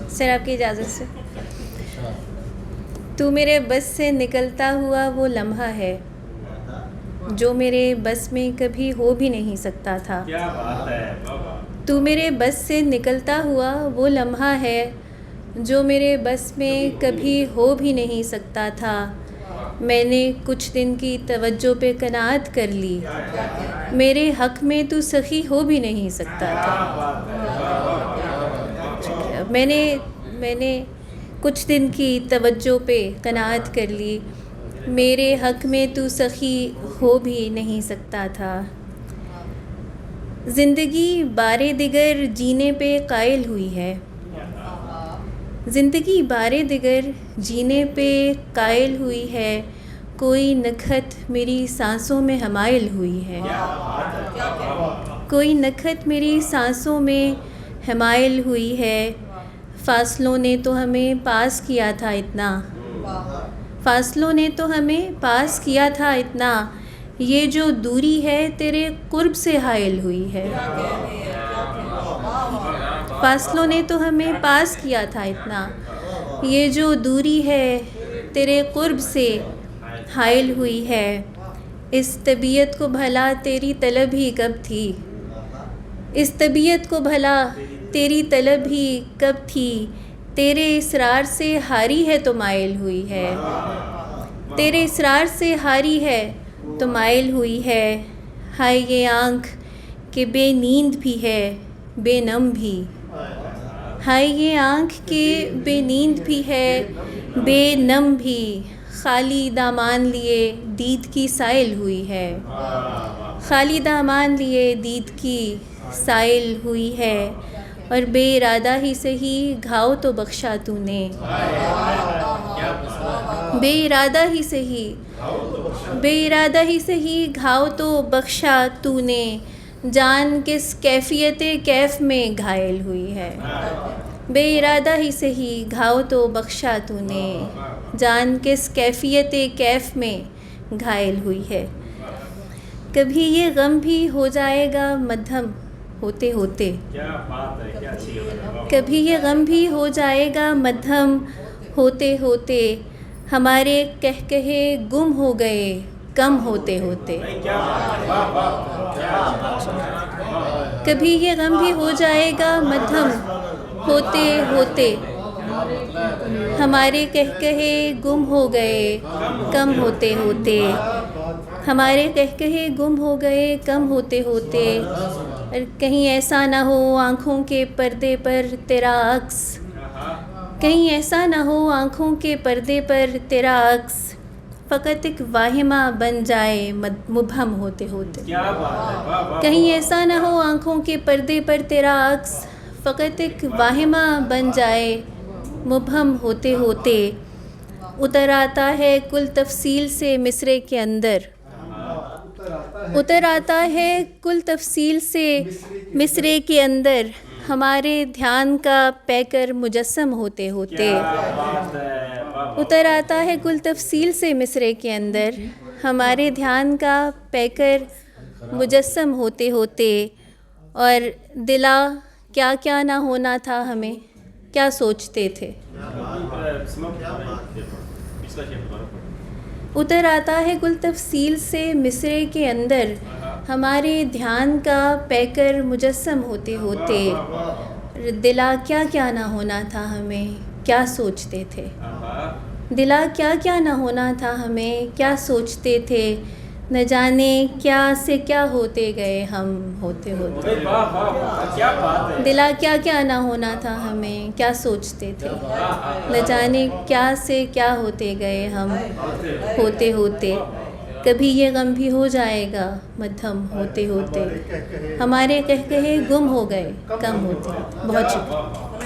Sir आपकी इजाज़त से। तू मेरे बस से निकलता हुआ वो लम्हा है जो मेरे बस में कभी हो भी नहीं सकता था। क्या बात है बाबा। तू मेरे बस से निकलता हुआ वो लम्हा है जो मेरे बस में कभी हो भी नहीं सकता था। मैंने कुछ दिन की तवज्जो पे कनाअत कर ली, मेरे हक़ में तू सखी हो भी नहीं सकता था। मैंने कुछ दिन की तवज्जो पे कनाअत कर ली, मेरे हक़ में तू सखी हो भी नहीं सकता था। ज़िंदगी बारे दिगर जीने पे कायल हुई है, ज़िंदगी बारे दिगर जीने पे कायल हुई है। कोई नखत मेरी सांसों में हमायल हुई है, कोई नखत मेरी सांसों में हमायल हुई है। फ़ासलों ने तो हमें पास किया था इतना, फ़ासलों ने तो हमें पास किया था इतना। ये जो दूरी है तेरे कुर्ब से हायल हुई है। फ़ासलों ने तो हमें पास किया था इतना, ये जो दूरी है तेरे कुर्ब से हायल हुई है। इस तबीयत को भला तेरी तलब ही कब थी, इस तबीयत को भला तेरी तलब ही कब थी। तेरे इसरार से हारी है तो माइल हुई है, तेरे इसरार से हारी है तो माइल हुई है। हाय ये आँख के बेनींद भी है बेनम भी, हाय ये आँख के बेनींद भी है बेनम भी। खाली दामान लिए दीद की साइल हुई है, खाली दामान लिए दीद की साइल हुई है। और बेइरादा ही सही घाव तो बख्शा तूने, बेइरादा ही सही, बेइरादा ही सही घाव तो बख्शा तूने। जान किस कैफियत कैफ में घायल हुई है, बेइरादा ही सही घाव तो बख्शा तूने। जान किस कैफियत कैफ में घायल हुई है। कभी ये गम भी हो जाएगा मध्यम होते होते, क्या बात है, क्या अच्छी है। कभी ये गम भी हो जाएगा मध्यम होते होते। हमारे कहकहे गुम हो गए कम होते होते, क्या बात है, वाह वाह, क्या बात है। कभी ये गम भी हो जाएगा मध्यम होते होते। हमारे कहकहे गुम हो गए कम होते होते, हमारे कहकहे गुम हो गए कम होते होते। और कहीं ऐसा ना हो आँखों के पर्दे पर तेरा अक्स, कहीं ऐसा ना हो आँखों के पर्दे पर तेरा अक्स। फ़कत एक वाहिमा बन जाए मुबहम होते होते, क्या बात है, वाह वाह। कहीं ऐसा ना हो आँखों के पर्दे पर तेरा अक्स। फ़कत एक वाहिमा बन जाए मुबहम होते होते। उतर आता है कुल तफसील से मिसरे के अंदर, उतर आता है कुल तफसील से मिसरे के अंदर। हमारे ध्यान का पैकर मुजस्सम होते होते, क्या बात है, वाह वाह। उतर आता है कुल तफसील से मिसरे के अंदर। हमारे ध्यान का पैकर मुजस्सम होते होते। और दिला क्या क्या ना होना था हमें, क्या सोचते थे। उतर आता है कुल तफसील से मिसरे के अंदर। हमारे ध्यान का पैकर मुजस्सम होते होते। दिला क्या क्या ना होना था हमें, क्या सोचते थे। दिला क्या क्या ना होना था हमें, क्या सोचते थे। न जाने क्या से क्या होते गए हम होते होते। वाह वाह वाह, क्या बात है। दिला क्या क्या ना होना था हमें, क्या सोचते थे। न जाने क्या से क्या होते गए हम होते होते। कभी ये गम भी हो जाएगा मध्यम होते होते। हमारे कहकहे गुम हो गए कम होते। बहुत शुक्रिया।